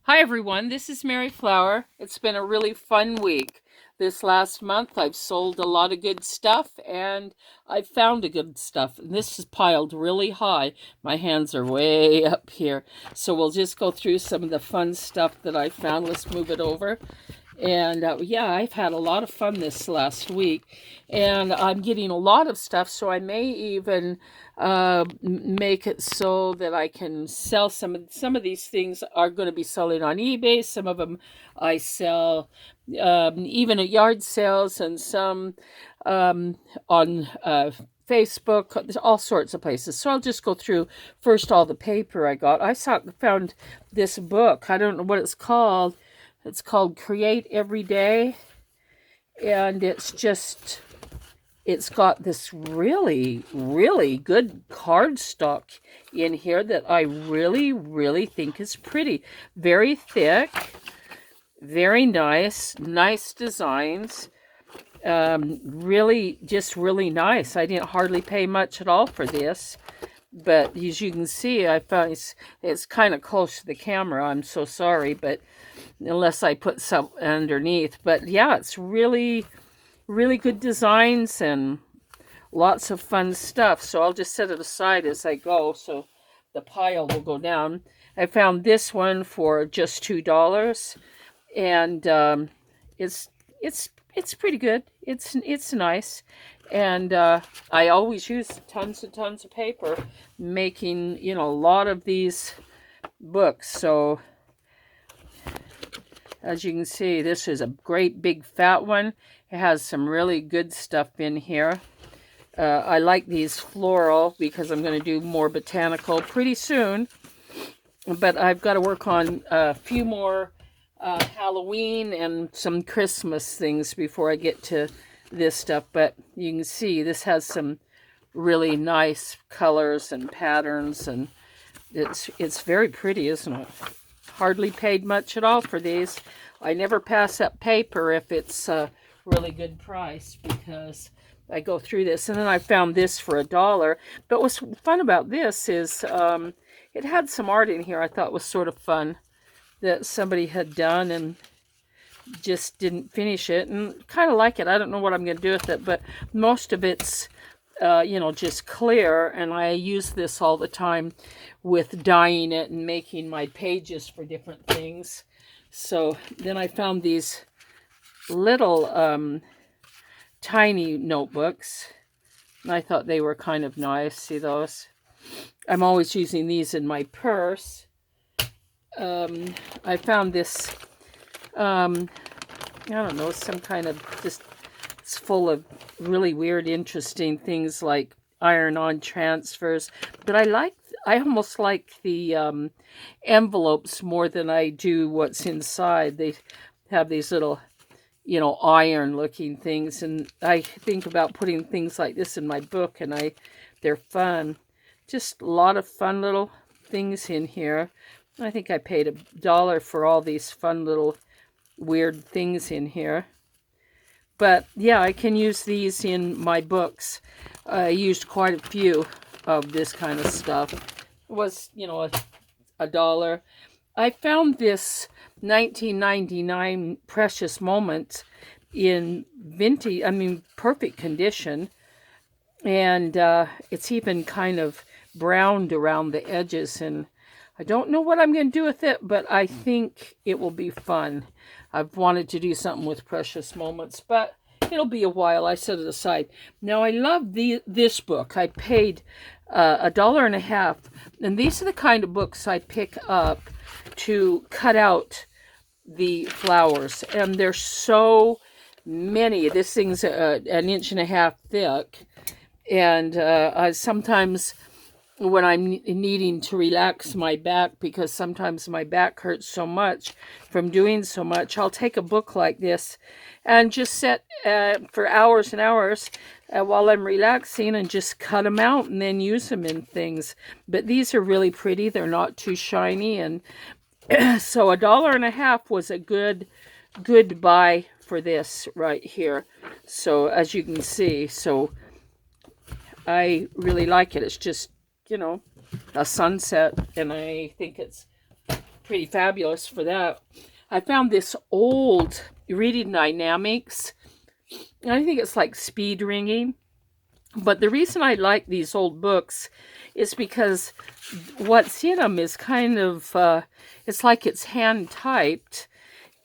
Hi everyone, this is Mary Flower. It's been a really fun week. This last month I've sold a lot of good stuff and I've found a good stuff. And this is piled really high. My hands are way up here. So we'll just go through some of the fun stuff that I found. Let's move it over. And yeah, I've had a lot of fun this last week, and I'm getting a lot of stuff, so I may even make it so that I can sell some of these things are going to be selling on eBay. Some of them I sell even at yard sales, and some on Facebook. There's all sorts of places. So I'll just go through first all the paper I got. Found this book. I don't know what it's called. It's called Create Every Day, and it's got this really, really good cardstock in here that I really, really think is pretty. Very thick, very nice designs. Really, just really nice. I didn't hardly pay much at all for this. But as you can see, I found it's kind of close to the camera. I'm so sorry, but unless I put some underneath. But yeah, it's really, really good designs and lots of fun stuff. So I'll just set it aside as I go so the pile will go down. I found this one for just $2, and it's it's pretty good. It's nice, and I always use tons and tons of paper making a lot of these books. So as you can see, this is a great big fat one. It has some really good stuff in here. I like these floral because I'm going to do more botanical pretty soon. But I've got to work on a few more Halloween and some Christmas things before I get to this stuff. But you can see this has some really nice colors and patterns, and it's very pretty, isn't it? Hardly paid much at all for these. I never pass up paper if it's a really good price because I go through this. And then I found this for $1. But what's fun about this is it had some art in here I thought was sort of fun that somebody had done and just didn't finish it, and kind of like it. I don't know what I'm going to do with it, but most of it's just clear, and I use this all the time with dyeing it and making my pages for different things. So then I found these little tiny notebooks, and I thought they were kind of nice. See those? I'm always using these in my purse. I found this, I don't know, some kind of just, it's full of really weird, interesting things like iron-on transfers. But I almost like the envelopes more than I do what's inside. They have these little, iron-looking things, and I think about putting things like this in my book, and they're fun. Just a lot of fun little things in here. I think I paid $1 for all these fun little weird things in here. But yeah, I can use these in my books. I used quite a few of this kind of stuff. It was, $1. I found this 1999 Precious Moments in perfect condition. And it's even kind of browned around the edges, and I don't know what I'm going to do with it, but I think it will be fun. I've wanted to do something with Precious Moments, but it'll be a while. I set it aside. Now, I love this book. I paid $1.50, and these are the kind of books I pick up to cut out the flowers, and there's so many. This thing's an inch and a half thick, and sometimes when I'm needing to relax my back, because sometimes my back hurts so much from doing so much, I'll take a book like this and just sit for hours and hours while I'm relaxing and just cut them out and then use them in things. But these are really pretty. They're not too shiny, and so $1.50 was a good buy for this right here. So as you can see, so I really like it. It's just a sunset, and I think it's pretty fabulous for that. I found this old Reading Dynamics, and I think it's like speed ringing. But the reason I like these old books is because what's in them is kind of, it's like it's hand typed.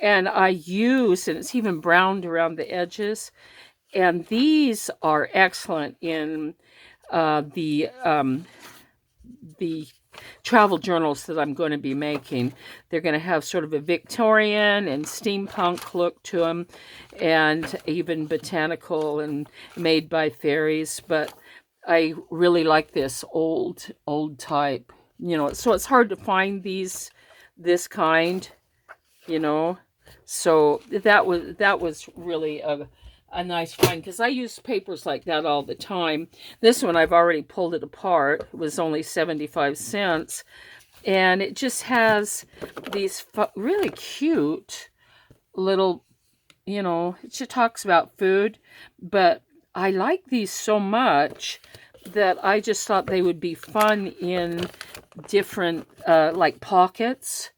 And and it's even browned around the edges. And these are excellent in the travel journals that I'm going to be making. They're going to have sort of a Victorian and steampunk look to them, and even botanical and made by fairies. But I really like this old type, so it's hard to find this kind, so that was really a nice find, because I use papers like that all the time. This one, I've already pulled it apart. It was only 75 cents. And it just has these really cute little, it just talks about food. But I like these so much that I just thought they would be fun in different, like pockets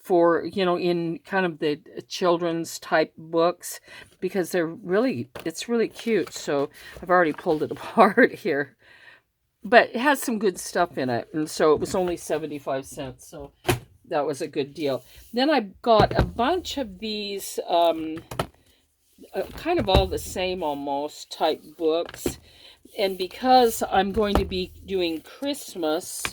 for, in kind of the children's type books, because it's really cute. So I've already pulled it apart here, but it has some good stuff in it. And so it was only 75 cents. So that was a good deal. Then I got a bunch of these, kind of all the same almost type books. And because I'm going to be doing Christmas,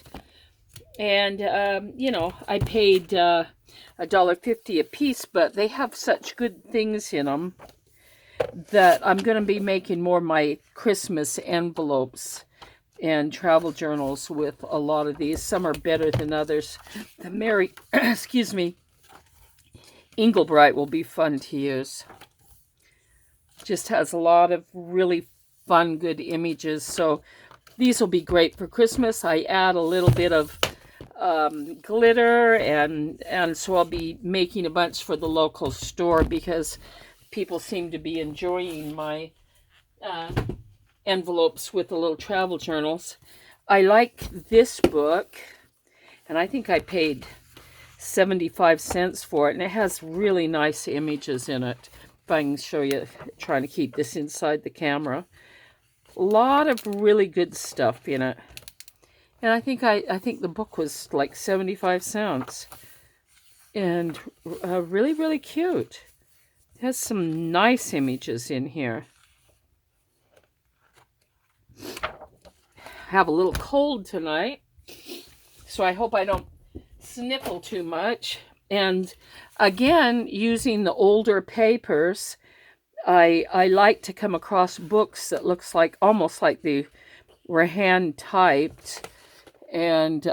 and, I paid $1.50 a piece, but they have such good things in them that I'm going to be making more of my Christmas envelopes and travel journals with a lot of these. Some are better than others. The Mary, excuse me, Inglebright will be fun to use. Just has a lot of really fun, good images. So these will be great for Christmas. I add a little bit of glitter, and so I'll be making a bunch for the local store, because people seem to be enjoying my envelopes with the little travel journals. I like this book, and I think I paid 75 cents for it, and it has really nice images in it. If I can show you, trying to keep this inside the camera. A lot of really good stuff in it. And I think the book was like 75 cents. And really, really cute. It has some nice images in here. I have a little cold tonight, so I hope I don't sniffle too much. And again, using the older papers, I like to come across books that looks like almost like they were hand typed. And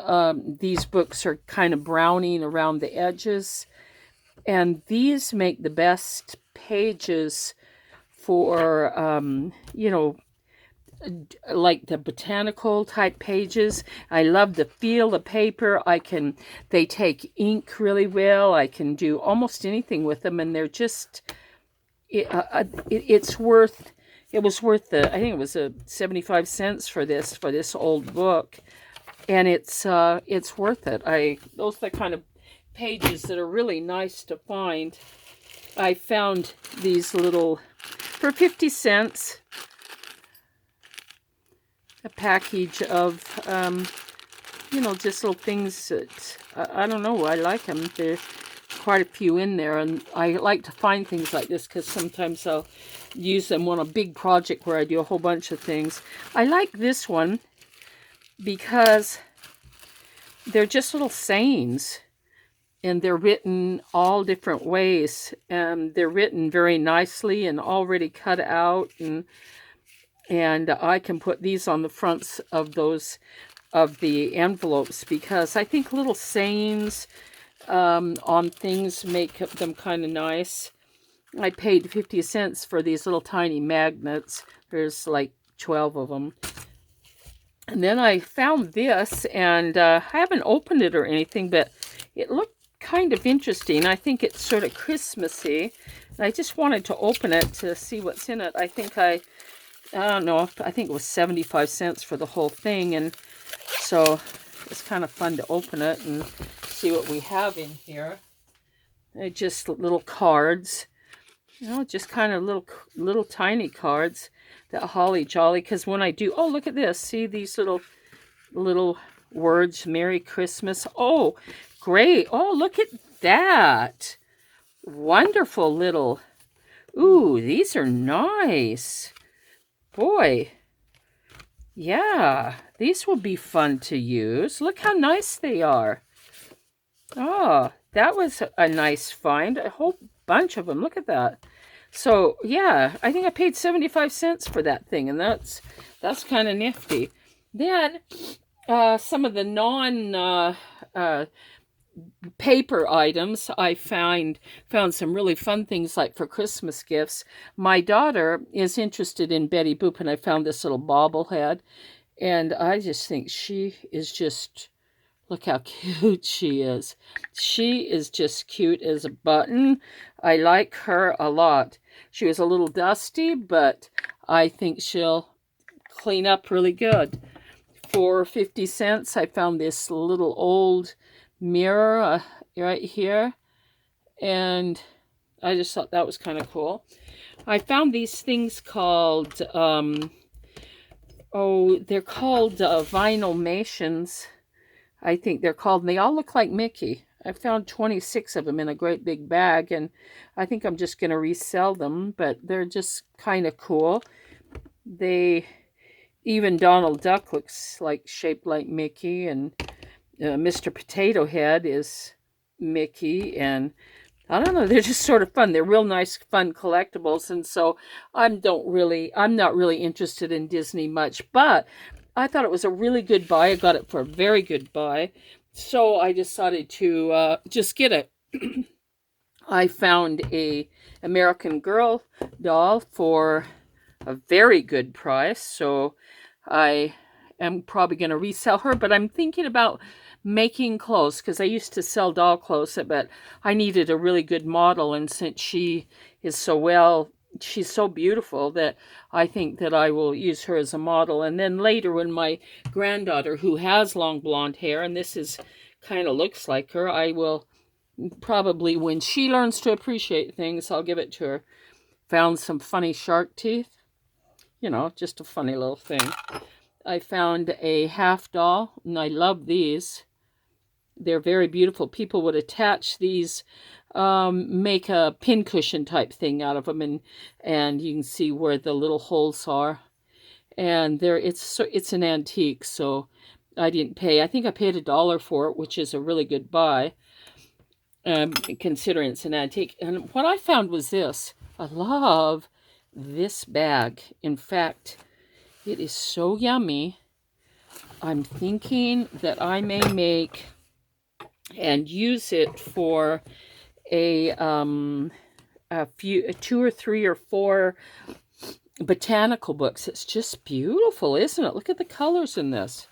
these books are kind of browning around the edges. And these make the best pages for, like the botanical type pages. I love the feel of paper. They take ink really well. I can do almost anything with them. And they're just, it was worth I think it was 75 cents for this old book. And it's worth it. Those are the kind of pages that are really nice to find. I found these little, for 50 cents, a package of, just little things that, I don't know, I like them. There's quite a few in there, and I like to find things like this because sometimes I'll use them on a big project where I do a whole bunch of things. I like this one because they're just little sayings, and they're written all different ways, and they're written very nicely and already cut out, and I can put these on the fronts of the envelopes, because I think little sayings on things make them kind of nice. I paid 50 cents for these little tiny magnets. There's like 12 of them. And then I found this, and I haven't opened it or anything, but it looked kind of interesting. I think it's sort of Christmassy. And I just wanted to open it to see what's in it. I don't know, I think it was 75 cents for the whole thing. And so it's kind of fun to open it and see what we have in here. Just little cards, just kind of little tiny cards that holly jolly. Because when I do, oh, look at this. See these little words, Merry Christmas. Oh, great. Oh, look at that. Wonderful little, ooh, these are nice. Boy, yeah, these will be fun to use. Look how nice they are. Oh, that was a nice find. A whole bunch of them. Look at that. So, yeah, I think I paid 75 cents for that thing, and that's kind of nifty. Then, some of the paper items, I found some really fun things like for Christmas gifts. My daughter is interested in Betty Boop, and I found this little bobblehead, and I just think she is just, look how cute she is. She is just cute as a button. I like her a lot. She was a little dusty, but I think she'll clean up really good. For 50 cents, I found this little old mirror right here, and I just thought that was kind of cool. I found these things called, they're called Vinylmations, I think they're called, and they all look like Mickey. I found 26 of them in a great big bag, and I think I'm just going to resell them, but they're just kind of cool. Even Donald Duck looks like shaped like Mickey, and Mr. Potato Head is Mickey, and I don't know, they're just sort of fun. They're real nice, fun collectibles, and so I'm not really interested in Disney much, but I thought it was a really good buy. I got it for a very good buy, so I decided to just get it. I found a American Girl doll for a very good price, so I am probably going to resell her, but I'm thinking about making clothes, because I used to sell doll clothes, but I needed a really good model, and since she is she's so beautiful that I think that I will use her as a model. And then later, when my granddaughter, who has long blonde hair, and this is kind of looks like her, I will probably, when she learns to appreciate things, I'll give it to her. Found some funny shark teeth, just a funny little thing. I found a half doll, and I love these. They're very beautiful. People would attach these, make a pincushion type thing out of them, and you can see where the little holes are. And it's an antique, so I didn't pay. I think I paid $1 for it, which is a really good buy, considering it's an antique. And what I found was this. I love this bag. In fact, it is so yummy. I'm thinking that I may make and use it for a few, 2 or 3 or 4 botanical books. It's just beautiful, isn't it? Look at the colors in this.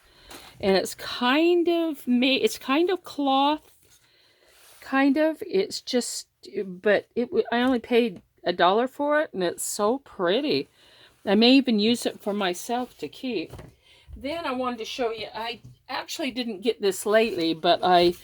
And it's kind of cloth, it's just, but I only paid $1 for it, and it's so pretty. I may even use it for myself to keep. Then I wanted to show you, I actually didn't get this lately, but I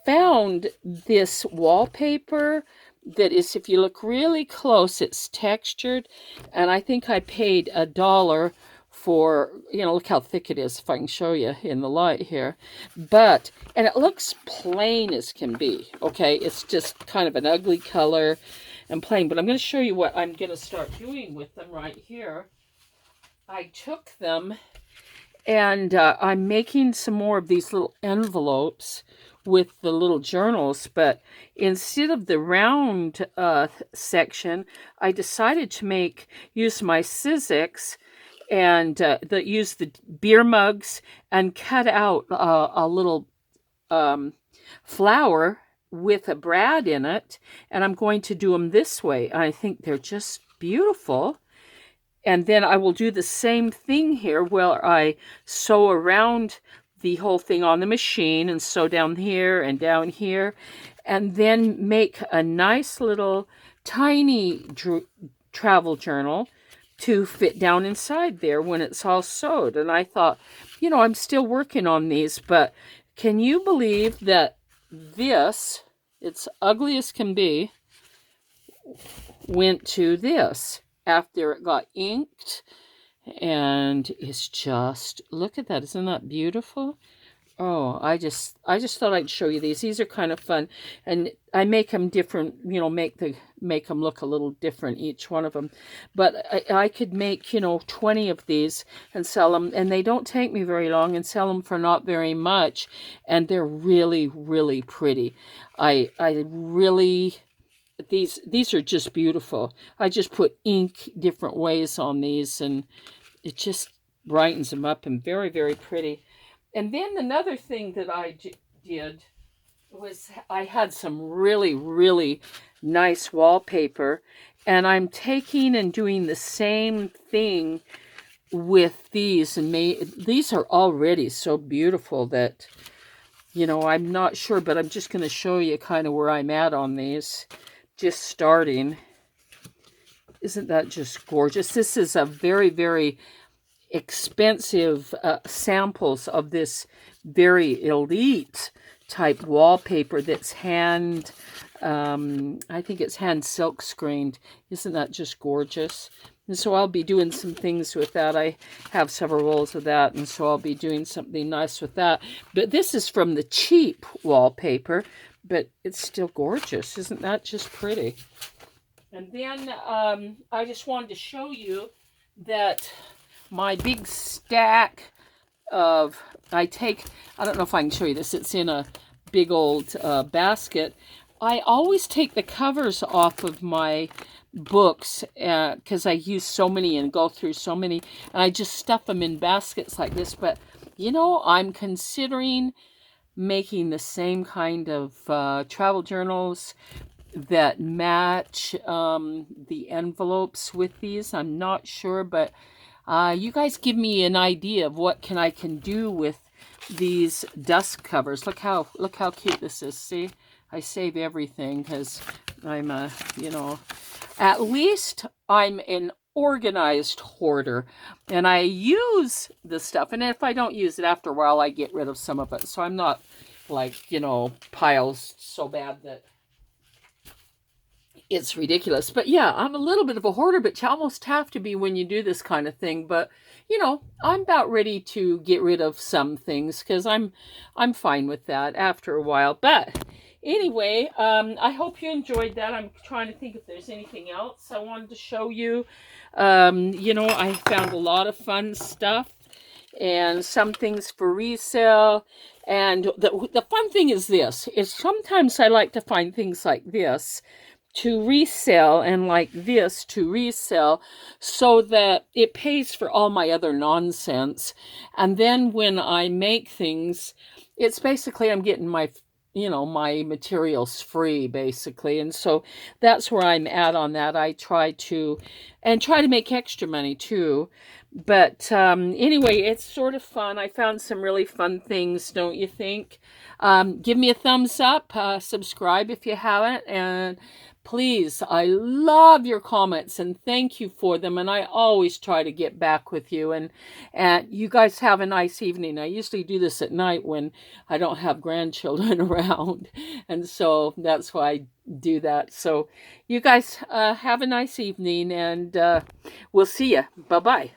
found this wallpaper that is, if you look really close, it's textured, and I think I paid $1 for, look how thick it is, if I can show you in the light here. And it looks plain as can be, okay? It's just kind of an ugly color and plain, but I'm going to show you what I'm going to start doing with them right here. I took them, and I'm making some more of these little envelopes with the little journals, but instead of the round section, I decided to use my Sizzix and use the beer mugs and cut out a little flower with a brad in it, and I'm going to do them this way. I think they're just beautiful. And then I will do the same thing here where I sew around the whole thing on the machine and sew down here and down here, and then make a nice little tiny travel journal to fit down inside there when it's all sewed. And I thought, I'm still working on these, but can you believe that this, it's ugly as can be, went to this after it got inked. And it's just, look at that. Isn't that beautiful? Oh, I just thought I'd show you these. These are kind of fun, and I make them different. You know, make them look a little different, each one of them. But I could make 20 of these and sell them, and they don't take me very long, and sell them for not very much, and they're really really pretty. I really these are just beautiful. I just put ink different ways on these, and it just brightens them up and very very pretty. And then another thing that I did was I had some really, really nice wallpaper. And I'm taking and doing the same thing with these. And these are already so beautiful that, I'm not sure. But I'm just going to show you kind of where I'm at on these. Just starting. Isn't that just gorgeous? This is a very, very expensive samples of this very elite type wallpaper that's I think it's hand silk screened. Isn't that just gorgeous? And so I'll be doing some things with that. I have several rolls of that, and so I'll be doing something nice with that. But this is from the cheap wallpaper, but it's still gorgeous. Isn't that just pretty? And then I just wanted to show you that my big stack of, I don't know if I can show you this, it's in a big old basket. I always take the covers off of my books because I use so many and go through so many, and I just stuff them in baskets like this. But I'm considering making the same kind of travel journals that match the envelopes with these. I'm not sure, but you guys give me an idea of what I can do with these dust covers. Look how cute this is. See, I save everything because I'm at least I'm an organized hoarder, and I use the stuff. And if I don't use it after a while, I get rid of some of it. So I'm not like piles so bad that it's ridiculous. But yeah, I'm a little bit of a hoarder, but you almost have to be when you do this kind of thing. But I'm about ready to get rid of some things because I'm fine with that after a while. But anyway, I hope you enjoyed that. I'm trying to think if there's anything else I wanted to show you. I found a lot of fun stuff and some things for resale. And the fun thing is this, is sometimes I like to find things like this to resell and like this to resell so that it pays for all my other nonsense. And then when I make things, it's basically I'm getting my my materials free basically. And so that's where I'm at on that. I try to make extra money too. But anyway, it's sort of fun. I found some really fun things, don't you think? Give me a thumbs up, subscribe if you haven't, and please, I love your comments and thank you for them. And I always try to get back with you. And you guys have a nice evening. I usually do this at night when I don't have grandchildren around. And so that's why I do that. So you guys have a nice evening, and we'll see you. Bye-bye.